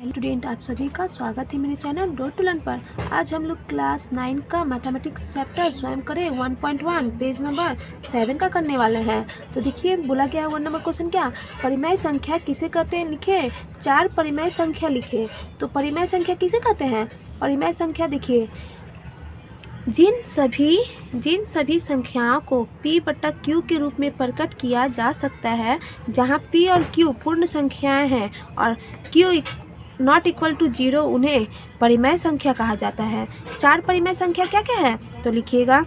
Hello student, आप सभी का स्वागत है मेरे चैनल डोर टू लर्न पर। आज हम लोग क्लास 9 का मैथमेटिक्स चैप्टर स्वयं करें 1.1 पेज नंबर 7 का करने वाले हैं। तो देखिए बोला गया 1 नंबर क्वेश्चन क्या, परिमेय संख्या किसे कहते हैं, लिखे 4 परिमेय संख्या लिखे। तो परिमेय संख्या किसे कहते हैं, परिमेय संख्या देखिए जिन सभी संख्याओं को p बटा q के रूप में प्रकट किया जा सकता है, जहां p और q पूर्ण संख्याएं हैं और q नॉट इक्वल टू 0, उन्हें परिमेय संख्या कहा जाता है। 4 परिमेय संख्या क्या क्या है, तो लिखिएगा।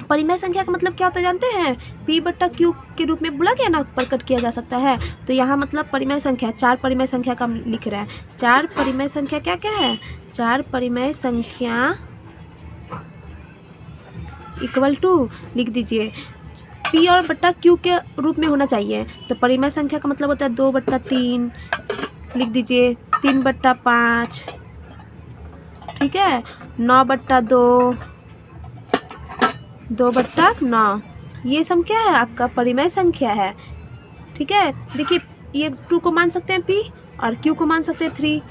परिमेय संख्या का मतलब क्या होता है जानते हैं, p बटा q के रूप में बोला गया ना, प्रकट किया जा सकता है। तो यहाँ मतलब परिमेय संख्या 4 परिमेय संख्या का लिख रहा है। 4 परिमेय संख्या क्या क्या है, 4 परिमेय संख्या इक्वल टू लिख दीजिए p और बट्टा q के रूप में होना चाहिए। तो परिमेय संख्या का मतलब होता है 2 बट्टा 3, लिख दीजिए 3 बट्टा 5, ठीक है, 9 बट्टा 2, 2 बट्टा 9। ये सब क्या है, आपका परिमेय संख्या है, ठीक है। देखिए ये 2 को मान सकते हैं p और q को मान सकते हैं 3,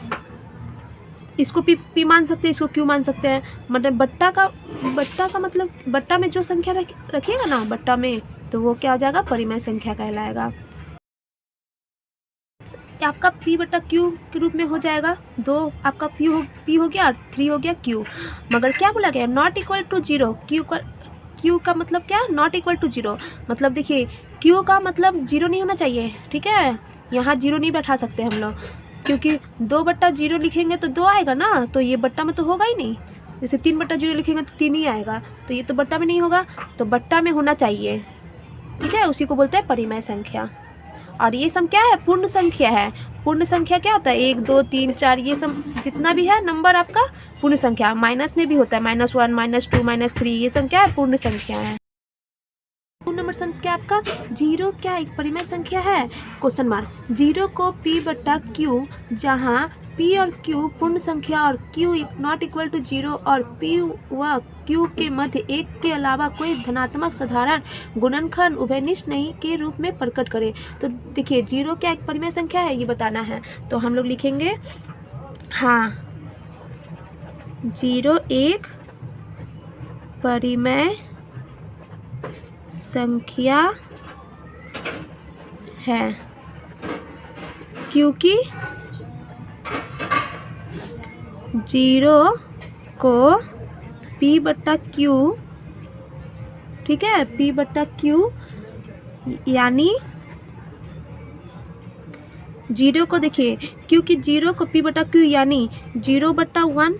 इसको p मान सकते हैं, इसको q मान सकते हैं। मतलब बट्टा का मतलब बट्टा में जो संख्या रखिएगा ना बट्टा में, तो वो क्या हो जाएगा, परिमेय संख्या कहलाएगा। आपका p बटा q के रूप में हो जाएगा 2, आपका p हो गया और 3 हो गया q। मगर क्या बोला गया, नॉट इक्वल टू 0। q का मतलब क्या, नॉट इक्वल टू 0। मतलब देखिए q का मतलब 0 नहीं होना चाहिए, ठीक है। यहाँ 0 नहीं बैठा सकते हम लोग, क्योंकि 2 बट्टा 0 लिखेंगे तो 2 आएगा ना, तो ये बट्टा में तो होगा ही नहीं। जैसे 3 बट्टा 0 लिखेंगे तो 3 ही आएगा, तो ये तो बट्टा में नहीं होगा, तो बट्टा में होना चाहिए, ठीक है। उसी को बोलते हैं परिमेय संख्या। और ये सब क्या है, पूर्ण संख्या है। पूर्ण संख्या क्या होता है, 1 2 3 4, ये सब जितना भी है नंबर आपका पूर्ण संख्या। माइनस में भी होता है, -1 -2 -3, ये सब क्या है, पूर्ण संख्या है। नंबर सम क्या आपका 0 क्या एक परिमेय संख्या है, क्वेश्चन मार्क। 0 को p बट्टा q, जहाँ p और q पूर्ण संख्या और q नॉट इक्वल टू 0 और p व q के मध्य 1 के अलावा कोई धनात्मक साधारण गुणनखंड उभयनिष्ठ नहीं के रूप में प्रकट करें। तो देखिए 0 क्या एक परिमेय संख्या है, ये बताना है। तो हम लोग लिखेंगे हाँ 0 एक परिमेय संख्या है, क्योंकि 0 को p बट्टा q, ठीक है, p बट्टा q यानी 0 को देखिए, क्योंकि 0 को p बट्टा q यानी 0 बट्टा 1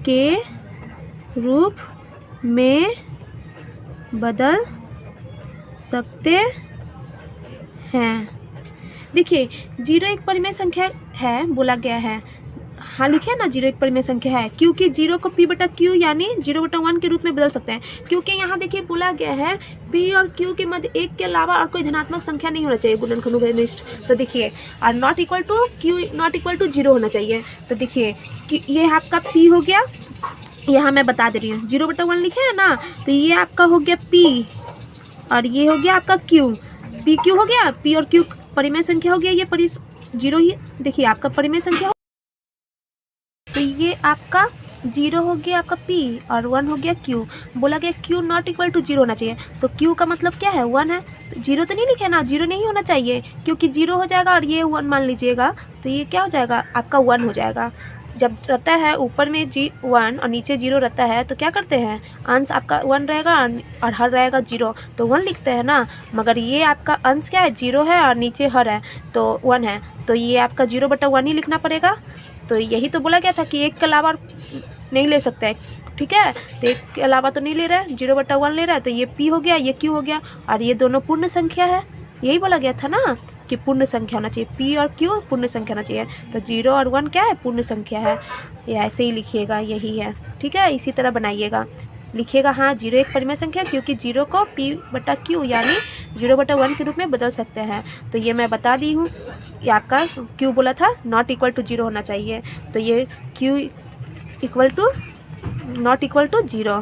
के रूप में बदल सकते हैं। देखिए 0 एक परिमेय संख्या है, बोला गया है, हाँ लिखे ना 0 एक परिमेय संख्या है, क्योंकि 0 को p बटा q यानी 0 बटा 1 के रूप में बदल सकते हैं। क्योंकि यहाँ देखिए बोला गया है p और q के मध्य 1 के अलावा और कोई धनात्मक संख्या नहीं होना चाहिए गुणनखंड उभयनिष्ठ। तो देखिए और not equal to q not equal to 0 होना चाहिए। तो देखिए ये आपका p हो गया, यहाँ मैं बता दे रही हूँ 0 बटा 1 लिखे है ना, तो ये आपका हो गया p और ये हो गया आपका q, p q हो गया, p और q परिमेय संख्या हो गया, ये 0 ही देखिए आपका परिमेय संख्या हो। तो ये आपका 0 हो गया आपका p और 1 हो गया q। बोला गया q नॉट इक्वल टू 0 होना चाहिए, तो q का मतलब क्या है, 1 है। तो 0 तो नहीं लिखे ना, 0 नहीं होना चाहिए, क्योंकि 0 हो जाएगा और ये 1 मान लीजिएगा, तो ये क्या हो जाएगा आपका 1 हो जाएगा। जब रहता है ऊपर में 1 और नीचे 0 रहता है, तो क्या करते हैं, अंश आपका 1 रहेगा और हर रहेगा 0, तो 1 लिखते हैं ना। मगर ये आपका अंश क्या है, 0 है और नीचे हर है तो 1 है, तो ये आपका 0 बटा 1 ही लिखना पड़ेगा। तो यही तो बोला गया था कि 1 के अलावा नहीं ले सकते हैं, ठीक है। तो 1 के अलावा तो नहीं ले रहा है, 0 बटा 1 ले रहा है, तो ये p हो गया, ये q हो गया, और ये दोनों पूर्ण संख्या है। यही बोला गया था ना कि पूर्ण संख्या होना चाहिए, p और q पूर्ण संख्या होना चाहिए। तो 0 और 1 क्या है, पूर्ण संख्या है। ये ऐसे ही लिखिएगा, यही है, ठीक है। इसी तरह बनाइएगा, लिखिएगा हाँ 0 एक परिमेय संख्या, क्योंकि 0 को p बटा q यानी 0 बटा 1 के रूप में बदल सकते हैं। तो ये मैं बता दी हूँ, ये आपका q बोला था नॉट इक्वल टू 0 होना चाहिए, तो ये q equal to not equal to 0,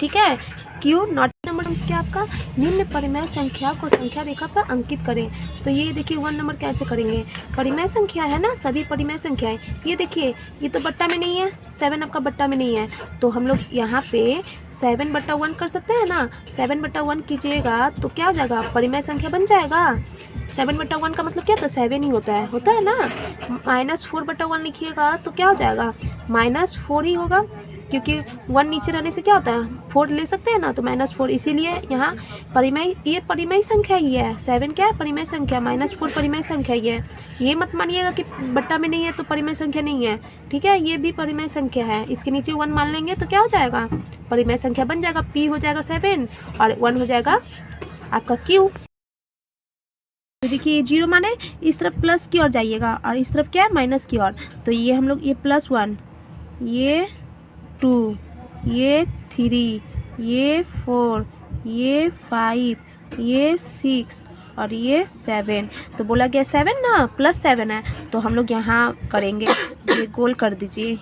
ठीक है। क्यू नॉट नंबर क्या आपका निम्न परिमेय संख्या को संख्या रेखा पर अंकित करें। तो ये देखिए 1 नंबर कैसे करेंगे, परिमेय संख्या है ना, सभी परिमेय संख्याएं। ये देखिए ये तो बट्टा में नहीं है, 7 आपका बट्टा में नहीं है, तो हम लोग यहाँ पे 7/1 कर सकते हैं ना। 7/1 कीजिएगा तो क्या हो जाएगा, परिमेय संख्या बन जाएगा। 7/1 का मतलब क्या था, 7 ही होता है ना। -4/1 लिखिएगा तो क्या हो जाएगा, -4 ही होगा, क्योंकि 1 नीचे रहने से क्या होता है, 4 ले सकते हैं ना, तो -4। इसीलिए यहाँ परिमेय, ये परिमेय संख्या ही है। 7 क्या है, परिमेय संख्या, -4 परिमेय संख्या ही है। ये मत मानिएगा कि बट्टा में नहीं है तो परिमेय संख्या नहीं है, ठीक है, ये भी परिमेय संख्या है। इसके नीचे 1 मान लेंगे तो क्या हो जाएगा, परिमेय संख्या बन जाएगा। P हो जाएगा 7 और 1 हो जाएगा आपका Q। तो देखिए 0 माने इस तरफ प्लस की ओर जाइएगा और इस तरफ क्या है, माइनस की ओर। तो ये हम लोग, ये +1, ये 2, ये 3, ये 4, ये 5, ये 6 और ये 7। तो बोला गया 7 ना, +7 है, तो हम लोग यहाँ करेंगे, ये गोल कर दीजिए,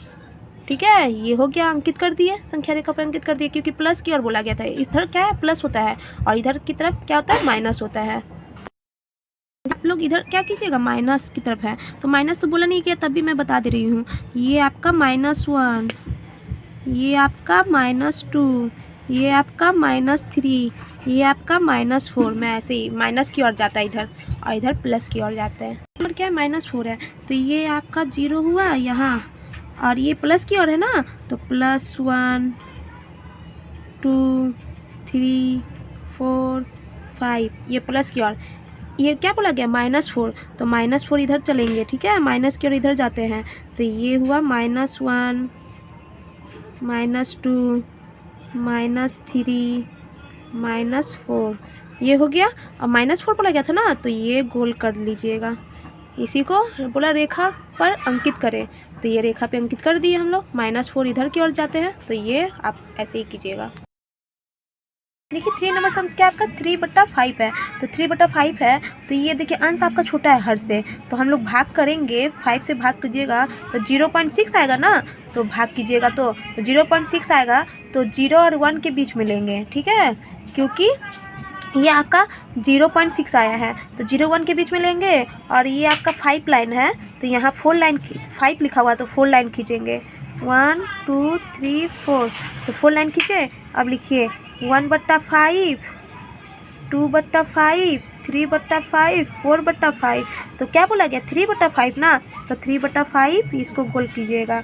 ठीक है। ये हो गया, अंकित कर दिए, संख्या रेखा पर अंकित कर दिए, क्योंकि प्लस की ओर बोला गया था। इधर क्या है, प्लस होता है और इधर की तरफ क्या होता है, माइनस होता है। आप लोग इधर क्या कीजिएगा, माइनस की तरफ है, तो माइनस तो बोला नहीं किया, तब भी मैं बता दे रही हूँ। ये आपका -1, ये आपका -2, ये आपका -3, ये आपका -4। मैं ऐसे ही माइनस की ओर जाता है इधर और इधर प्लस की ओर जाता है। नंबर क्या है, -4 है, तो ये आपका 0 हुआ यहाँ, और ये प्लस की ओर है ना, तो +1 2 3 4 5, ये प्लस की ओर। ये क्या बोला गया, -4, तो -4 इधर चलेंगे, ठीक है, माइनस की ओर इधर जाते हैं, तो ये हुआ -1 -2 -3 -4, ये हो गया। और -4 बोला गया था ना, तो ये गोल कर लीजिएगा। इसी को बोला रेखा पर अंकित करें, तो ये रेखा पे अंकित कर दिए हम लोग। -4 इधर की ओर जाते हैं, तो ये आप ऐसे ही कीजिएगा। देखिए 3 नंबर सम्स क्या आपका 3/5 है, तो 3/5 है, तो ये देखिए अंश आपका छोटा है हर से, तो हम लोग भाग करेंगे, 5 से भाग कीजिएगा तो 0.6 आएगा ना, तो भाग कीजिएगा तो 0.6 आएगा, तो 0 और 1 के बीच में लेंगे, ठीक है, क्योंकि ये आपका 0.6 आया है, तो 0 1 के बीच में लेंगे। और ये आपका 5 लाइन है, तो यहाँ 4 लाइन, 5 लिखा हुआ तो 4 लाइन खींचेंगे, 1 2 3 4, तो 4 लाइन खींचे। अब लिखिए 1/5, 2/5, 3/5, 4/5, तो क्या बोला गया, 3/5 ना, तो 3/5 इसको गोल कीजिएगा,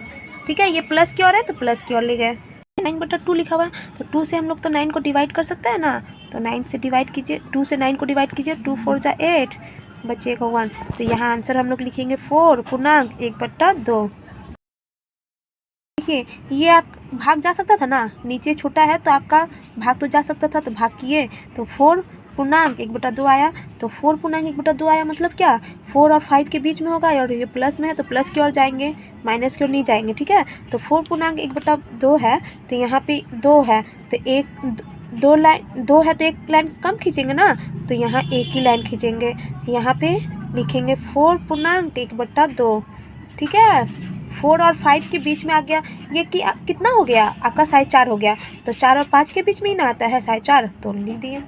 ठीक है। ये प्लस की ओर है, तो प्लस की ओर ले गए। 9/2 लिखा हुआ है, तो 2 से हम लोग तो 9 को डिवाइड कर सकते हैं ना, तो 9 से डिवाइड कीजिए, 2 से 9 को डिवाइड कीजिए, 2 4 जा 8, बचेगा 1, तो यहाँ आंसर हम लोग लिखेंगे 4 पूर्णांक 1/2। देखिए ये आप भाग जा सकता था ना, नीचे छोटा है तो आपका भाग तो जा सकता था, तो भाग किए तो 4 पूर्णांक 1/2 आया, तो 4 पूर्णांक 1/2 आया, मतलब क्या, 4 और 5 के बीच में होगा, और ये प्लस में है तो प्लस की ओर जाएंगे, माइनस की ओर नहीं जाएंगे, ठीक है। तो 4 पूर्णांक 1/2 है, तो यहाँ पे 2 है, तो 2 लाइन 2 है, तो 1 लाइन कम खींचेंगे ना, तो यहाँ 1 ही लाइन खींचेंगे, यहाँ पे लिखेंगे 4 पूर्णांक 1/2, ठीक है। 4 और 5 के बीच में आ गया, ये कितना हो गया आपका 4.5 हो गया, तो 4 और 5 के बीच में ही ना आता है 4.5, तो लिख दिए।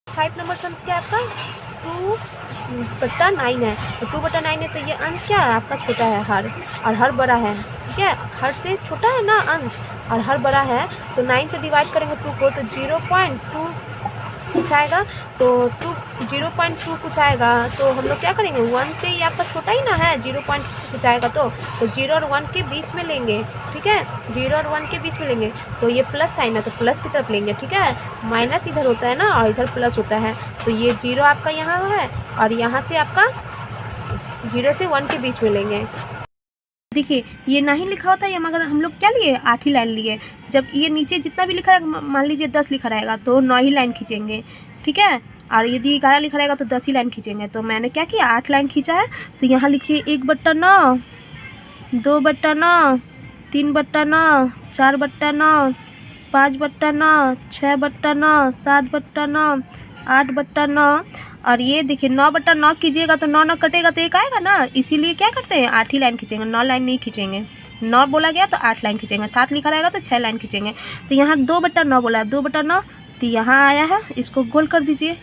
5 नंबर सम्स क्या आपका 2/9 है, तो 2/9 है, तो ये अंश क्या है आपका छोटा है हर, और हर बड़ा है, ठीक है, हर से छोटा है ना अंश, और हर बड़ा है, तो 9 से डिवाइड करेंगे 2 को, तो 0.2 कुछ आएगा, तो 0.2 कुछ आएगा, तो हम लोग क्या करेंगे, 1 से ही आपका छोटा ही ना है, 0.2 कुछ आएगा, तो 0 और 1 के बीच में लेंगे, ठीक है, 0 और 1 के बीच में लेंगे, तो ये प्लस साइन है, तो प्लस की तरफ लेंगे, ठीक है, माइनस इधर होता है ना और इधर प्लस होता है, तो ये 0 आपका यहाँ है, और यहाँ से आपका 0 से 1 के बीच में लेंगे। देखिए ये नहीं लिखा होता है, मगर हम लोग क्या लिए, 8 ही लाइन लिए। जब ये नीचे जितना भी लिखा रहेगा, मान लीजिए 10 लिखा रहेगा, तो 9 ही लाइन खींचेंगे, ठीक है, और यदि 11 लिखा रहेगा तो 10 ही लाइन खींचेंगे। तो मैंने क्या किया, 8 लाइन खींचा है, तो यहाँ लिखिए 1/9, 2/9, 3/9, 4/9, 5/9, 6/9, 7/9, 8/9, और ये देखिए 9/9 कीजिएगा तो 9 9 कटेगा तो 1 आएगा ना, इसीलिए क्या करते हैं 8 ही लाइन खींचेंगे, 9 लाइन नहीं खींचेंगे, 9 बोला गया तो 8 लाइन खींचेंगे, 7 लिखा रहेगा तो 6 लाइन खींचेंगे। तो यहाँ 2/9 बोला, 2/9 तो यहाँ आया है, इसको गोल कर दीजिए।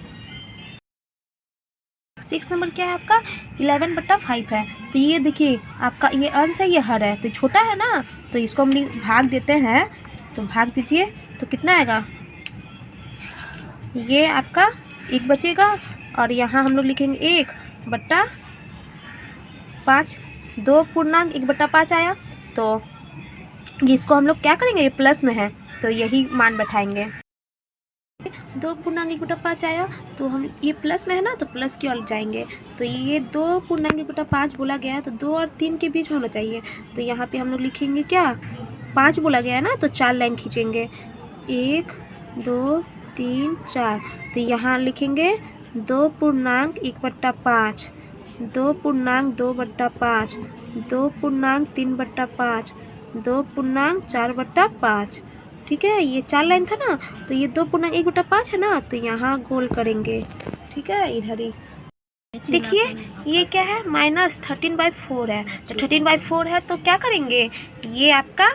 6 नंबर क्या है आपका 11/5 है। तो ये देखिए आपका ये अंश है, ये हर है, तो छोटा है ना, तो इसको हम भाग देते हैं। तो भाग दीजिए तो कितना आएगा, ये आपका 1 बचेगा और यहाँ हम लोग लिखेंगे 1/5, 2.1/5 आया। तो इसको हम लोग क्या करेंगे, ये प्लस में है तो यही मान बैठाएंगे। 2.1/5 आया तो हम ये प्लस में है ना, तो प्लस की ओर जाएंगे। तो ये 2.1/5 बोला गया है तो 2 और 3 के बीच में होना चाहिए। तो यहाँ पे हम लोग लिखेंगे क्या, 5 बोला गया है ना, तो 4 लाइन खींचेंगे, 1 2 3 4। तो यहाँ लिखेंगे 2.1/5, 2.2/5, 2.3/5, 2.4/5। ठीक है, ये 4 लाइन था ना, तो ये 2.1/5 है ना, तो यहाँ गोल करेंगे। ठीक है, इधर ही देखिए ये क्या है, -13/4 है। तो 13/4 है तो क्या करेंगे, ये आपका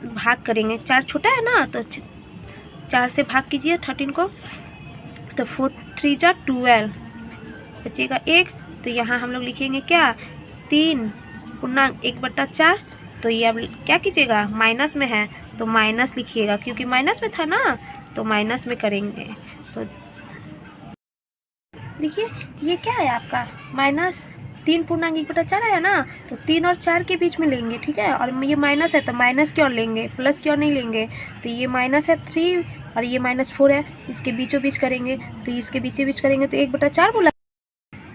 भाग करेंगे, 4 छोटा है ना, तो 4 से भाग कीजिए 13 को, तो 4 3 जा 12 बचेगा 1। तो यहाँ हम लोग लिखेंगे क्या, 3.1/4। तो ये अब क्या कीजिएगा, माइनस में है तो माइनस लिखिएगा, क्योंकि माइनस में था ना, तो माइनस में करेंगे। तो देखिए ये क्या है आपका -3.1/4 आया ना, तो 3 और 4 के बीच में लेंगे। ठीक है, और ये माइनस है तो माइनस की ओर लेंगे, प्लस की ओर नहीं लेंगे। तो ये माइनस है 3 और ये -4 है, इसके बीचों बीच करेंगे। तो इसके बीचों बीच करेंगे तो 1/4 बोला।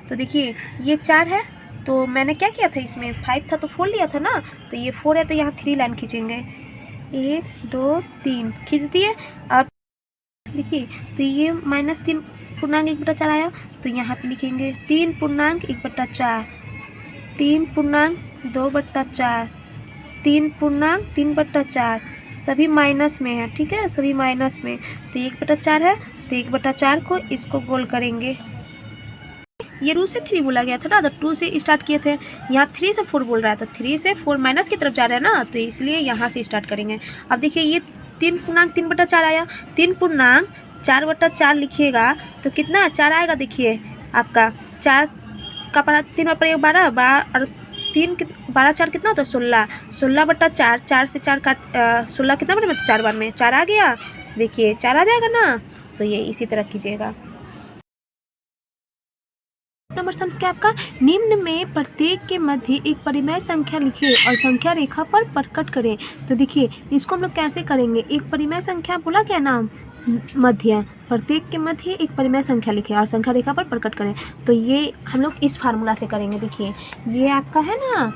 तो देखिए ये 4 है, तो मैंने क्या किया था, इसमें 5 था तो 4 लिया था ना, तो ये 4 है तो यहाँ 3 लाइन खींचेंगे, 1 2 3 खींच दिए। अब देखिए तो ये -3.1/4 आया, तो यहाँ पे लिखेंगे 3.1/4, 3.2/4, 3.3/4, सभी माइनस में है। ठीक है, सभी माइनस में। तो 1/4 है तो 1/4 को इसको गोल करेंगे। ये 2 से 3 बोला गया था ना, तो 2 से स्टार्ट किए थे, यहाँ 3 से 4 बोल रहा है, तो 3 से 4 माइनस की तरफ जा रहा है ना, तो इसलिए यहाँ से स्टार्ट करेंगे। अब देखिए ये 3.3/4 आया, 3.4/4 लिखिएगा तो कितना 4 आएगा। देखिए आपका 4 का 3 और 12 और 3 12 4 कितना होता है 16, 16/4, 4 से 4 काट 16 कितना बने, मतलब 4 बार में 4 आ गया। देखिए 4 आ जाएगा ना, तो ये इसी तरह कीजिएगा। नंबर सम्स क्या आपका, निम्न में प्रत्येक के मध्य एक परिमेय संख्या लिखिए और संख्या रेखा पर प्रकट करें। तो देखिए इसको हम लोग कैसे करेंगे, एक परिमेय संख्या बोला क्या नाम, मध्य, प्रत्येक के मध्य एक परिमेय संख्या लिखिए और संख्या रेखा पर प्रकट करें। तो ये हम लोग इस फार्मूला से करेंगे। देखिए ये आपका है ना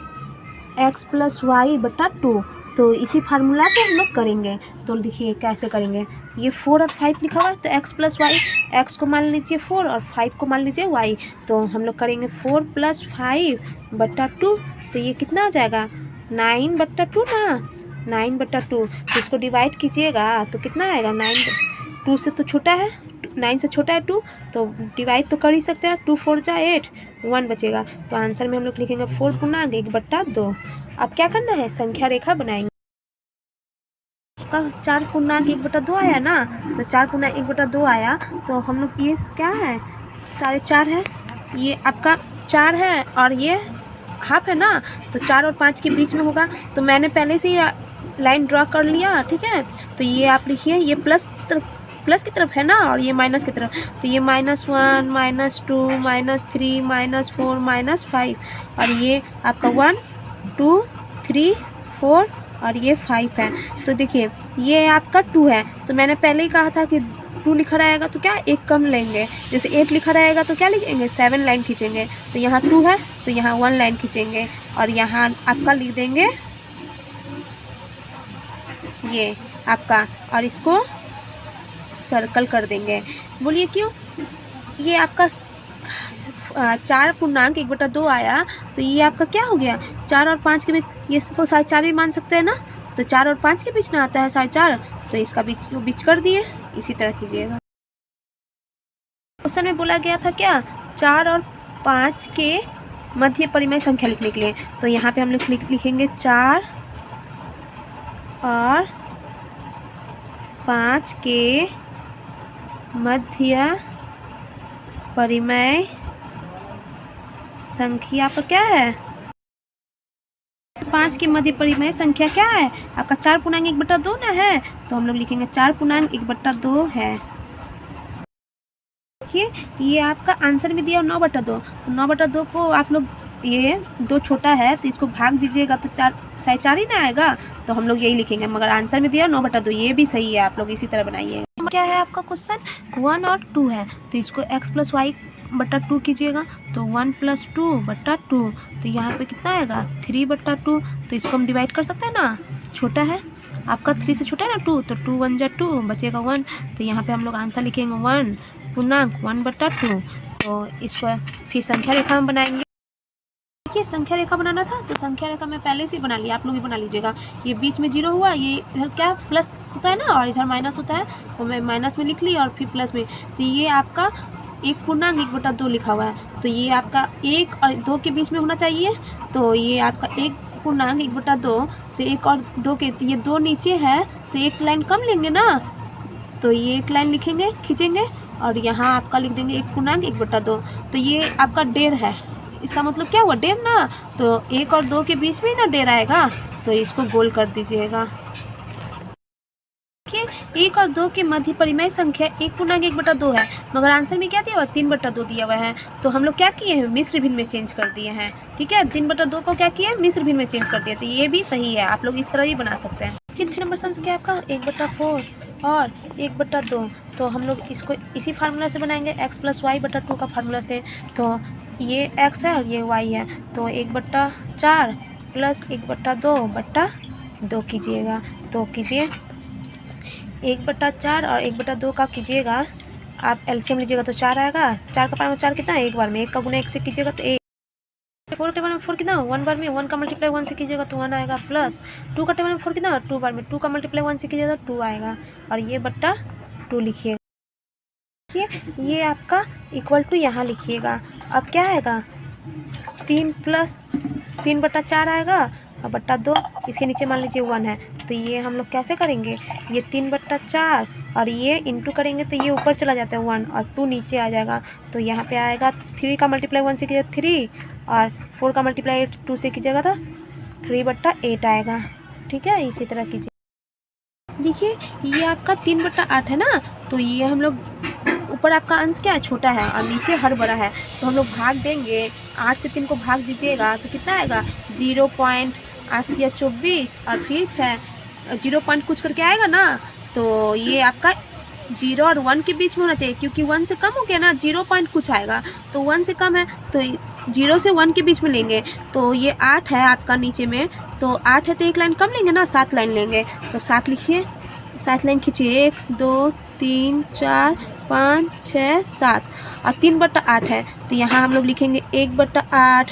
x + y/2, तो इसी फार्मूला से हम लोग करेंगे। तो देखिए कैसे करेंगे, ये 4 और 5 लिखा हुआ है, तो x + y, x को मान लीजिए 4 और 5 को मान लीजिए y। तो हम लोग करेंगे 4 + 5/2, तो ये कितना आ जाएगा 9/2 ना, 9/2। तो इसको डिवाइड कीजिएगा तो कितना आएगा 9, 2 से तो छोटा है, 9 से छोटा है 2, तो डिवाइड तो कर ही सकते हैं। 2 4 जा 8, 1 बचेगा। तो आंसर में हम लोग लिखेंगे 4.1/2। अब क्या करना है, संख्या रेखा बनाएंगे। 4.1/2 आया ना, तो 4.1/2 आया, तो हम लोग ये क्या है 4.5 है, ये आपका 4 है और ये हाफ है ना, तो 4 और 5 के बीच में होगा। तो मैंने पहले से ही लाइन ड्रॉ कर लिया। ठीक है, तो ये आप लिखिए, ये प्लस की तरफ है ना और ये माइनस की तरफ, तो ये -1 -2 -3 -4 -5 और ये आपका 1 2 3 4 और ये 5 है। तो देखिए ये आपका 2 है, तो मैंने पहले ही कहा था कि 2 लिखा रहेगा तो क्या एक कम लेंगे, जैसे 8 लिखा रहेगा तो क्या लिखेंगे 7 लाइन खींचेंगे। तो यहाँ 2 है तो यहाँ 1 लाइन खींचेंगे और यहाँ आपका लिख देंगे ये आपका, और इसको सर्कल कर देंगे। बोलिए क्यों, ये आपका 4.1/2 आया, तो ये आपका क्या हो गया 4 और 5 के बीच, ये इसको 4.5 भी मान सकते हैं ना, तो 4 और 5 के बीच ना आता है 4.5, तो इसका बीच कर दिए। इसी तरह कीजिएगा। क्वेश्चन में बोला गया था क्या 4 और 5 के मध्य परिमेय संख्या लिखने के लिए, तो यहाँ पे हम लोग लिखेंगे 4 और 5 के मध्य परिमेय संख्या आपका क्या है? 5 की मध्य परिमेय संख्या क्या है आपका? 4.1/2 ना है, तो हम लोग लिखेंगे 4.1/2 है। देखिए ये आपका आंसर में दिया 9/2। 9/2 को आप लोग ये 2 छोटा है तो इसको भाग दीजिएगा तो 4 ही ना आएगा, तो हम लोग यही लिखेंगे, मगर आंसर में दिया 9/2। ये भी सही है, आप लोग इसी तरह बनाइए। क्या है आपका क्वेश्चन? 1 और 2 है, तो इसको x + y/2 कीजिएगा, तो 1 + 2/2, तो यहाँ पे कितना आएगा? 3/2। तो इसको हम डिवाइड कर सकते हैं ना, छोटा है आपका 3 से छोटा है ना 2, तो 2 1 जा 2 बचेगा 1, तो यहाँ पे हम लोग आंसर लिखेंगे 1.1/2। तो इसको फिर संख्या रेखा में बनाएंगे। देखिए संख्या रेखा बनाना था, तो संख्या रेखा मैं पहले से ही बना लिया, आप लोग भी बना लीजिएगा। ये बीच में 0 हुआ, ये इधर क्या प्लस होता है ना, और इधर माइनस होता है, तो मैं माइनस में लिख ली और फिर प्लस में, तो ये आपका 1.1/2 लिखा हुआ है, तो ये आपका 1 और 2 के बीच में होना चाहिए, तो ये आपका 1.1/2, तो 1 और 2 के, तो ये 2 नीचे है, तो एक लाइन कम लेंगे ना, तो ये एक लाइन लिखेंगे, खींचेंगे, और यहाँ आपका लिख देंगे 1.1/2, तो ये आपका 1.5 है। इसका मतलब क्या हुआ? 1.5 ना, तो 1 और 2 के बीच में ना 1.5 आएगा, तो इसको गोल कर दीजिएगा। देखिए 1 और 2 के मध्य परिमेय संख्या 1.1/2 है, मगर आंसर में क्या दिया हुआ? 3/2 दिया हुआ है, तो हम लोग क्या किए हैं? मिश्र भिन्न में चेंज कर दिए हैं। ठीक है, 3/2 को क्या किया? मिश्र भिन्न में चेंज कर दिया, तो ये भी सही है, आप लोग इस तरह भी बना सकते हैं। फिफ्थ नंबर सम्स क्या है आपका? 1/4 और 1/2, तो हम लोग इसको इसी फार्मूला से बनाएंगे, x + y/2 का फार्मूला से। तो ये x है और ये y है, तो 1/4 + 1/2/2 कीजिएगा, तो कीजिए 1/4 और 1/2 का कीजिएगा, आप एलसीएम लीजिएगा तो 4 आएगा। 4 का पावर में 4 कितना है? एक बार में, 1 का गुना 1 से कीजिएगा तो 1। 4 का टेबल में 4 कितना? 1 बार में, 1 का मल्टीप्लाई 1 से कीजिएगा तो 1 आएगा, प्लस 2 का टेबल में 4 कितना? 2 बार में, 2 का मल्टीप्लाई 1 से कीजिएगा तो 2 आएगा, और ये बट्टा 2 लिखिएगा। देखिए ये आपका इक्वल टू यहाँ लिखिएगा। अब क्या आएगा? 3 + 3/4 आएगा और /2, इसके नीचे मान लीजिए 1 है, तो ये हम लोग कैसे करेंगे? ये 3/4 और ये इंटू करेंगे तो ये ऊपर चला जाता है 1 और 2 नीचे आ जाएगा, तो यहाँ पे आएगा 3 का मल्टीप्लाई 1 से कीजिएगा 3 और 4 का मल्टीप्लाई 2 से कीजिएगा तो 3/8 आएगा। ठीक है, इसी तरह कीजिए। देखिए ये आपका 3/8 है ना, तो ये हम लोग ऊपर आपका अंश क्या है? छोटा है, और नीचे हर बड़ा है, तो हम लोग भाग देंगे। 8 से 3 को भाग दीजिएगा तो कितना आएगा? 0.8 या 24 और फिर 6 0 पॉइंट कुछ करके आएगा ना, तो ये आपका 0 और 1 के बीच में होना चाहिए, क्योंकि 1 से कम हो गया ना, 0 पॉइंट कुछ आएगा, तो 1 से कम है, तो 0 से 1 के बीच में लेंगे, तो ये 8 है आपका नीचे में, तो 8 है तो एक लाइन कम लेंगे ना, 7 लाइन लेंगे, तो 7 लिखिए, 7 लाइन खींचिए, 1 2 3 4 5 6 7 और 3/8 है, तो यहाँ हम लोग लिखेंगे 1/8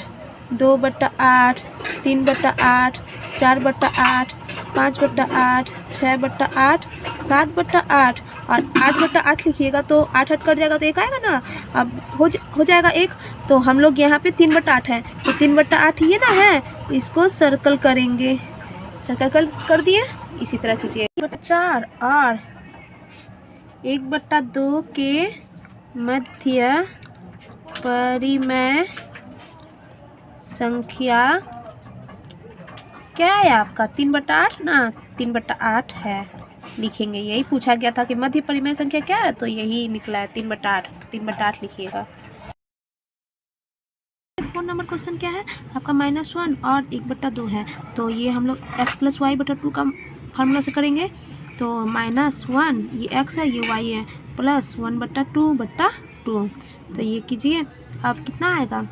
2/8 3/8 4/8 5/8 6/8 7/8 और 8/8 लिखिएगा, तो 8 8 कट जाएगा तो 1 आएगा ना, अब हो जाएगा 1, तो हम लोग यहाँ पे 3/8 है, तो 3/8 ये ना है, इसको सर्कल करेंगे, सर्कल कर दिए, इसी तरह कीजिए। 4 और 1/2 के मध्य परिमेय संख्या क्या है आपका? 3/8 ना, 3/8 है, लिखेंगे। यही पूछा गया था कि मध्य परिमेय संख्या क्या है, तो यही निकला है 3/8, 3/8 लिखिएगा। 4 नंबर क्वेश्चन क्या है आपका? -1 और 1/2 है, तो ये हम लोग x + y/2 का फार्मूला से करेंगे, तो -1 ये x है, ये y है, प्लस 1/2/2, तो ये कीजिए, अब कितना आएगा?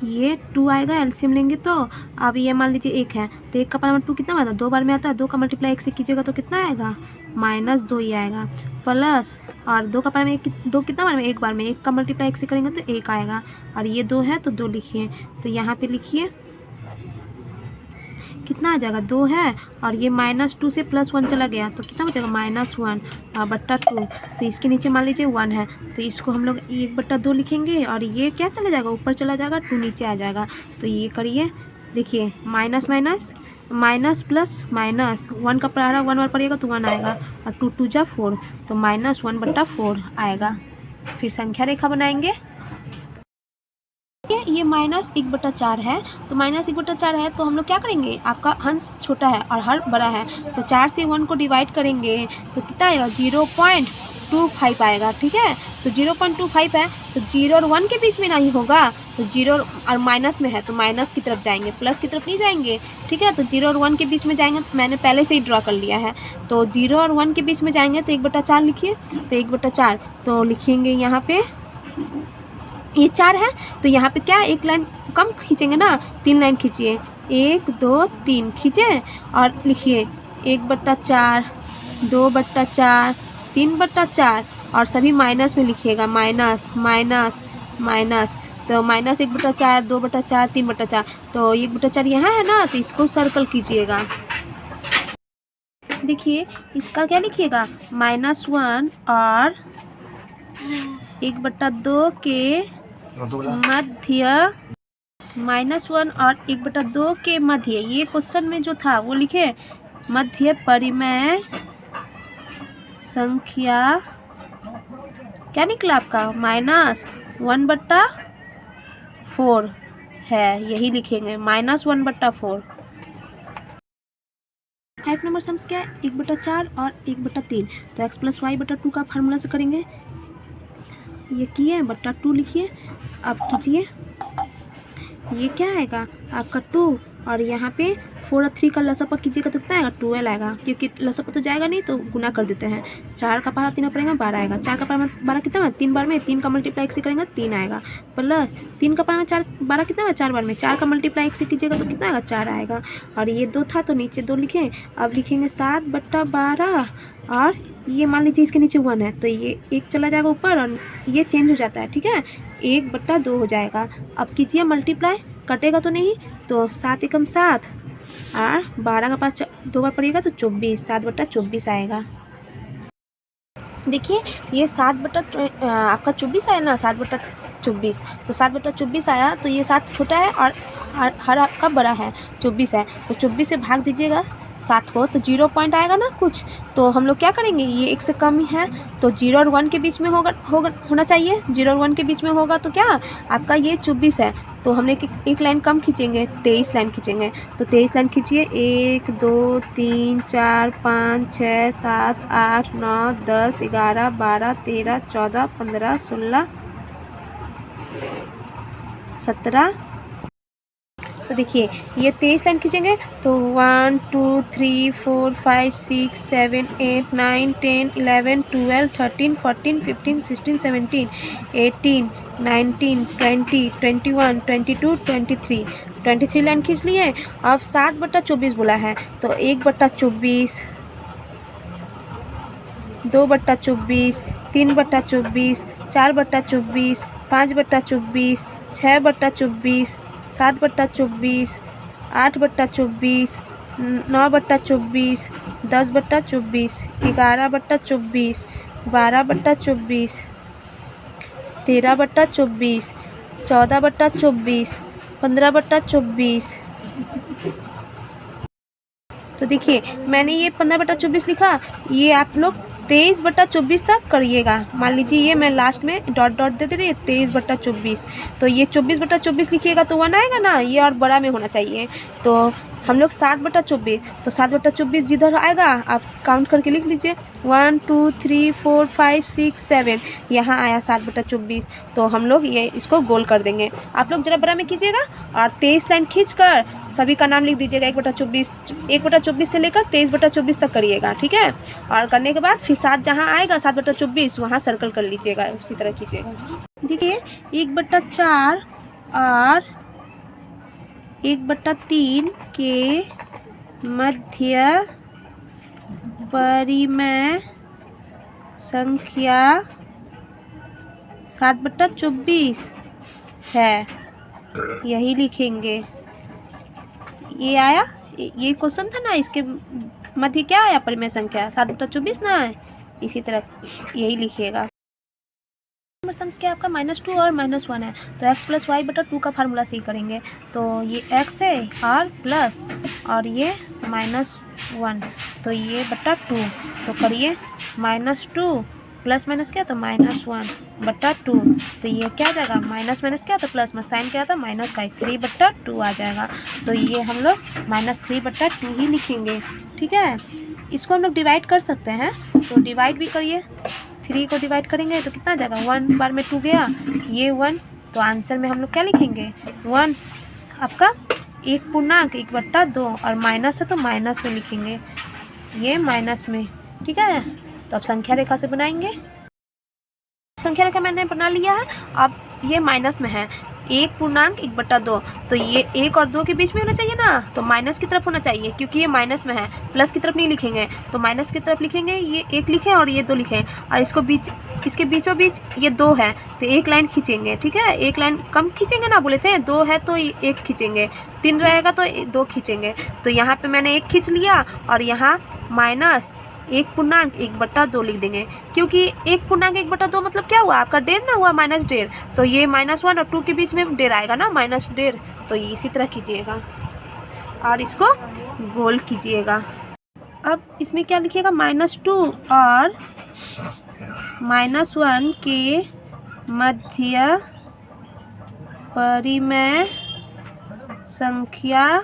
ये 2 आएगा, एलसीएम लेंगे तो अब ये मान लीजिए 1 है, तो 1 का पावर में 2 कितना आता है? 2 बार में आता है, 2 का मल्टीप्लाई 1 से कीजिएगा तो कितना आएगा? -2 ही आएगा, प्लस और 2 का पावर में 2 कितना बार में? 1 बार में, 1 का मल्टीप्लाई 1 से करेंगे तो 1 आएगा, और ये 2 है तो 2 लिखिए, तो यहाँ पे लिखिए कितना आ जाएगा? 2 है, और ये -2 से +1 चला गया तो कितना बचेगा? -1/2, तो इसके नीचे मान लीजिए 1 है, तो इसको हम लोग 1/2 लिखेंगे, और ये क्या चला जाएगा? ऊपर चला जाएगा, 2 नीचे आ जाएगा, तो ये करिए देखिए minus minus minus plus minus, 1 का पढ़ा 1 बार पड़ेगा तो 1 आएगा, और 2 2 जा 4, तो -1/4 आएगा। फिर संख्या रेखा बनाएंगे। ये -1/4 है, तो -1/4 है तो हम लोग क्या करेंगे, आपका अंश छोटा है और हर बड़ा है, तो 4 से 1 को डिवाइड करेंगे तो कितना आएगा, 0.25 आएगा। ठीक है, तो 0.25 है, तो 0 और 1 के बीच में नहीं होगा, तो 0 और माइनस में है तो माइनस की तरफ जाएंगे, प्लस की तरफ नहीं जाएंगे। ठीक है, तो 0 और 1 के बीच में जाएंगे, तो मैंने पहले से ही ड्रॉ कर लिया है, तो 0 और 1 के बीच में जाएंगे तो 1/4 लिखिए, तो 1/4 तो लिखेंगे यहाँ पे, ये 4 है तो यहाँ पे क्या, एक लाइन कम खींचेंगे ना, 3 लाइन खींचिए, 1 2 3 खींचे, और लिखिए 1/4, 2/4, 3/4, और सभी माइनस में लिखिएगा, माइनस माइनस माइनस, तो -1/4, 2/4, 3/4, तो 1/4 यहाँ है ना, तो इसको सर्कल कीजिएगा। देखिए इसका क्या लिखिएगा, -1 और 1/2 के मध्य, -1 और 1/2 के मध्य, ये क्वेश्चन में जो था वो लिखे, मध्य परिमेय संख्या क्या निकला आपका, -1/4 है, यही लिखेंगे -1/4। टाइप नंबर सम्स क्या है, 1/4 और 1/3, तो x + y/2 का फार्मूला से करेंगे, ये किए बट्टा 2 लिखिए, अब कीजिए, ये क्या आएगा आपका 2, और यहाँ पे 4 और 3 का लसापा कीजिएगा तो कितना आएगा, 12 आएगा, क्योंकि लसापा तो जाएगा नहीं तो गुना कर देते हैं, 4 का पारा 3 पड़ेगा 12 आएगा, 4 का पारा 12 कितना है, 3 बार में, 3 का मल्टीप्लाई 1 से करेंगे 3 आएगा, प्लस 3 का पारा में 4 12 कितना है, 4 बार में, 4 का मल्टीप्लाई 1 से कीजिएगा तो कितना आएगा, 4 आएगा, और ये 2 था तो नीचे 2 लिखें। अब लिखेंगे 7/12, और ये मान लीजिए इसके नीचे 1 है तो ये 1 चला जाएगा ऊपर और ये चेंज हो जाता है। ठीक है, 1/2 हो जाएगा। अब कीजिए मल्टीप्लाई, कटेगा तो नहीं, तो 7 एकम 7, और 12 का पाँच 2 बार पड़ेगा तो 24, 7/24 आएगा। देखिए ये 7 आपका 24 आया ना, 7/24, तो 7/24 आया, तो ये 7 छोटा है और हर आपका बड़ा है, 24 है, तो 24 से भाग दीजिएगा 7 को, तो 0 पॉइंट आएगा ना कुछ, तो हम लोग क्या करेंगे, ये 1 से कम ही है, तो 0 और 1 के बीच में होना चाहिए, 0 और 1 के बीच में होगा तो क्या आपका ये 24 है, तो हमने एक लाइन कम खींचेंगे, 23 लाइन खींचेंगे, तो 23 लाइन खींचिए, 1 2 3 4 5 6 7 8 9 10 11 12 13 14 15 16 17, तो देखिए ये 23 लाइन खींचेंगे तो 1 2 3 4 5 6 7 8 9 10 11 12 13 14 15 16 17 18 19 20 21 22 23 लाइन खींच लिए। अब 7/24 बोला है तो 1/24, 2/24, 3/24, 4/24, 5/24, 6/24, 7/24, 8/24, 9/24, 10/24, 11/24, 12/24, 13/24, 14/24, 15/24। तो देखिए मैंने ये 15/24 लिखा, ये आप लोग 23/24 तक करिएगा। मान लीजिए ये मैं लास्ट में डॉट डॉट दे दे रही है 23/24, तो ये 24/24 लिखिएगा तो 1 आएगा ना, ये और बड़ा में होना चाहिए। तो हम लोग 7/24, तो 7/24 जिधर आएगा आप काउंट करके लिख लीजिए, 1 2 3 4 5 6 7, यहाँ आया 7/24, तो हम लोग ये इसको गोल कर देंगे। आप लोग जरा बड़ा में कीजिएगा और 23 लाइन खींचकर सभी का नाम लिख दीजिएगा, 1/24 से लेकर 23/24 तक करिएगा। ठीक है, और करने के बाद फिर 7 जहाँ आएगा 7/24 वहाँ सर्कल कर लीजिएगा, उसी तरह कीजिएगा। देखिए 1/4 और 1/3 के मध्य परिमेय संख्या 7/24 है, यही लिखेंगे। ये आया, ये क्वेश्चन था ना, इसके मध्य क्या आया परिमेय संख्या 7/24 ना है, इसी तरह यही लिखिएगा। नंबर सम्स क्या आपका -2 और -1 है, तो x + y/2 का फार्मूला से ही करेंगे। तो ये x है और प्लस और ये -1, तो ये बटा 2, तो करिए -2 प्लस माइनस क्या तो -1/2, तो ये क्या आ जाएगा माइनस माइनस क्या तो प्लस में साइन क्या था माइनस का 3/2 आ जाएगा। तो ये हम लोग -3/2 ही लिखेंगे। ठीक है, इसको हम लोग डिवाइड कर सकते हैं, तो डिवाइड भी करिए। 3 को डिवाइड करेंगे तो कितना आ जाएगा, 1 बार में 2 गया, ये 1, तो आंसर में हम लोग क्या लिखेंगे 1, आपका 1/2 और माइनस है तो माइनस में लिखेंगे, ये माइनस में। ठीक है, तो अब संख्या रेखा से बनाएंगे। संख्या रेखा मैंने बना लिया है। अब ये माइनस में है, 1/1/2, तो ये 1 और 2 के बीच में होना चाहिए ना, तो माइनस की तरफ होना चाहिए, क्योंकि ये माइनस में है, प्लस की तरफ नहीं लिखेंगे, तो माइनस की तरफ लिखेंगे। ये 1 लिखें और ये 2 लिखें, और इसके बीचों बीच ये 2 है, तो एक लाइन खींचेंगे। ठीक है, एक लाइन कम खींचेंगे ना, बोले थे 2 है तो 1 खींचेंगे, 3 रहेगा तो 2 खींचेंगे। तो यहाँ पे मैंने 1 खींच लिया और यहाँ माइनस 1/1/2 लिख देंगे, क्योंकि 1/1/2 मतलब क्या हुआ आपका 1.5 ना हुआ, -1.5, तो ये -1 और 2 के बीच में 1.5 आएगा ना, -1.5, तो ये इसी तरह कीजिएगा और इसको गोल कीजिएगा। अब इसमें क्या लिखिएगा, -2 और -1 के मध्य परिमेय संख्या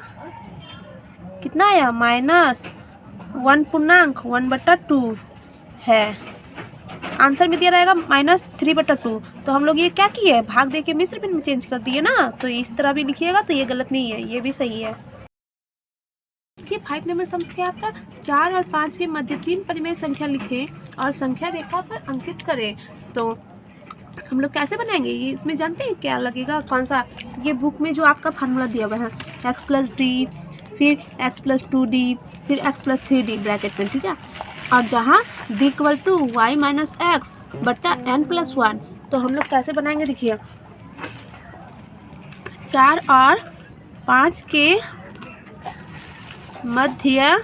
कितना आया, -1/1/2 है। आंसर में दिया रहेगा -3/2, तो हम लोग ये क्या किए, भाग दे के मिश्र भिन्न में चेंज कर दिए ना, तो इस तरह भी लिखिएगा, तो ये गलत नहीं है, ये भी सही है। देखिए 5 नंबर सम्स क्या आपका, 4 और 5 के मध्य 3 परिमेय संख्या लिखें और संख्या रेखा पर अंकित करें। तो हम लोग कैसे बनाएंगे, ये इसमें जानते हैं क्या लगेगा, कौन सा, ये बुक में जो आपका फार्मूला दिया हुआ है, x + d, फिर x + 2d, फिर x + 3d ब्रैकेट में। ठीक है, और जहाँ d = y - x बटा n + 1, तो हम लोग कैसे बनाएंगे, देखिए 4 और 5 के मध्य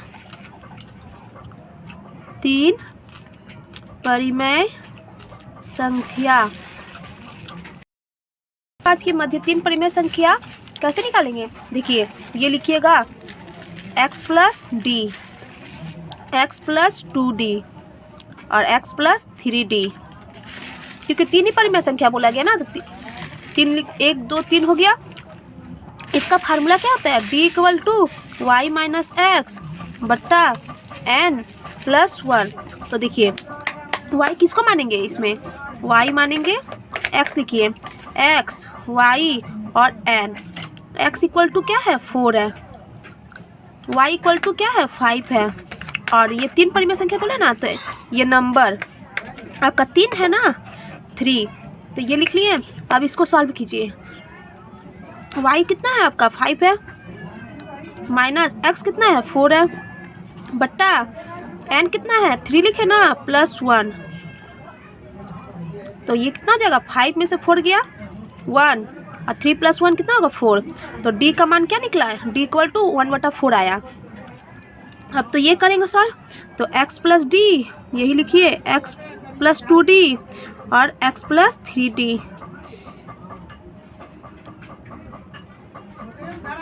3 परिमेय संख्या, 5 के मध्य 3 परिमेय संख्या कैसे निकालेंगे, देखिए ये लिखिएगा x + d, x + 2d और x + 3d, क्योंकि 3 ही परिमेय संख्या बोला गया ना, तो 1 2 3 हो गया। इसका फार्मूला क्या होता है, d = y - x बटा n + 1, तो देखिए y किसको मानेंगे, इसमें y मानेंगे, x लिखिए, x y और n, x = क्या है 4 है, y = क्या है 5 है, और ये 3 परिमेय संख्या बोले ना, तो ये नंबर आपका 3 है ना, 3, तो ये लिख लिए। अब इसको सॉल्व कीजिए, y कितना है आपका 5 है, माइनस x कितना है 4 है, बट्टा n कितना है 3 लिखे ना, +1, तो ये कितना हो जाएगा, 5 में से 4 गया 1 और 3 + 1 कितना होगा 4, तो d का मान क्या निकला है, d = 1/4 आया। अब तो ये करेंगे सॉल्व, तो x + d यही लिखिए, x + 2d और x + 3d,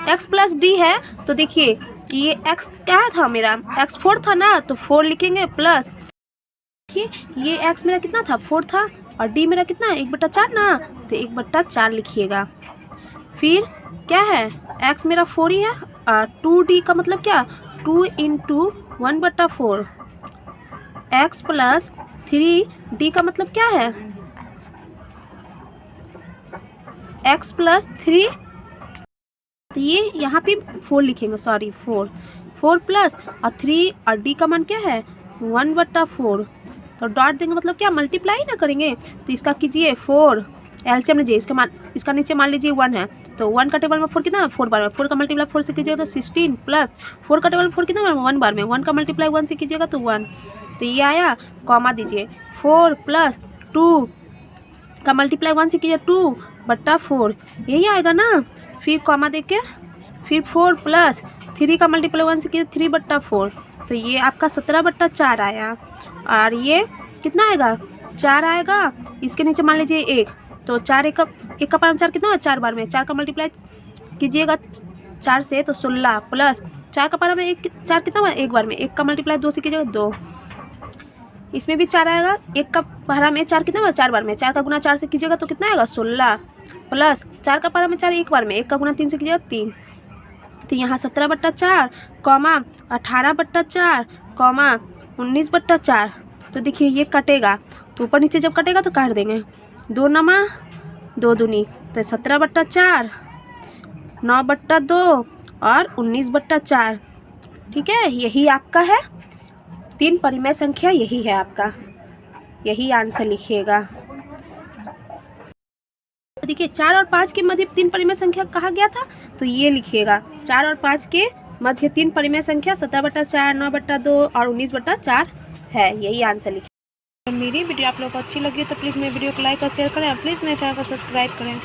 x + d है, तो देखिए ये x क्या था मेरा, x 4 था ना, तो 4 लिखेंगे प्लस, देखिए ये x मेरा कितना था 4 था, और d मेरा कितना है 1/4 ना, तो 1/4 लिखिएगा। फिर क्या है, x मेरा 4 ही है, और 2d का मतलब क्या, 2 × 1/4, x + 3d का मतलब क्या है, x + 3, तो ये यहाँ पे 4 लिखेंगे, सॉरी 4 प्लस और 3 और d का मान क्या है 1/4, तो डॉट देंगे मतलब क्या, मल्टीप्लाई ना करेंगे, तो इसका कीजिए 4 एलसीएम लीजिए, इसका नीचे मान लीजिए 1 है, तो 1 का टेबल में 4 कितना है 4 बार में, 4 का मल्टीप्लाई 4 से कीजिएगा तो 16 प्लस 4 का टेबल में 4 कितना है 1 बार में, 1 का मल्टीप्लाई 1 से कीजिएगा तो 1, तो ये आया, कॉमा दीजिए 4 + 2 का मल्टीप्लाई 1 से कीजिए 2/4, यही आएगा ना, फिर कॉमा देके फिर 4 + 3 का मल्टीप्लाई 1 से कीजिए 3/4, तो ये आपका 17/4 आया, और ये कितना आएगा 4 आएगा, इसके नीचे मान लीजिए 1, तो 4 एक का पावर में 4 कितना हुआ 4 बार में, 4 का मल्टीप्लाई कीजिएगा 4 से तो 16 प्लस 4 का पावर में 1 4 कितना हुआ 1 बार में, 1 का मल्टीप्लाई 2 से कीजिएगा 2, इसमें भी 4 आएगा, 1 का पारा में 4 कितना हुआ 4 बार में, 4 का गुना 4 से कीजिएगा तो कितना आएगा 16 प्लस 4 का पारा में 4 1 बार में, 1 का गुना 3 से कीजिएगा 3, तो यहाँ 17/4 कॉमा 18/4 कॉमा 19/4, तो देखिए ये कटेगा, तो ऊपर नीचे जब कटेगा तो काट देंगे, 2 नमा 2 दूनी, तो 17/4 9/2 और 19/4, ठीक है। यही आपका है 3 परिमेय संख्या, यही है आपका, यही आंसर लिखिएगा। देखिए 4 और 5 के मध्य 3 परिमेय संख्या कहा गया था, तो ये लिखिएगा 4 और 5 के मध्य 3 परिमेय संख्या 17/4 9/2 और 19/4 है, यही आंसर लिखिए। मेरी वीडियो आप लोगों को अच्छी लगी तो प्लीज़ मेरी वीडियो को लाइक और शेयर करें और प्लीज़ मेरे चैनल को सब्सक्राइब करें।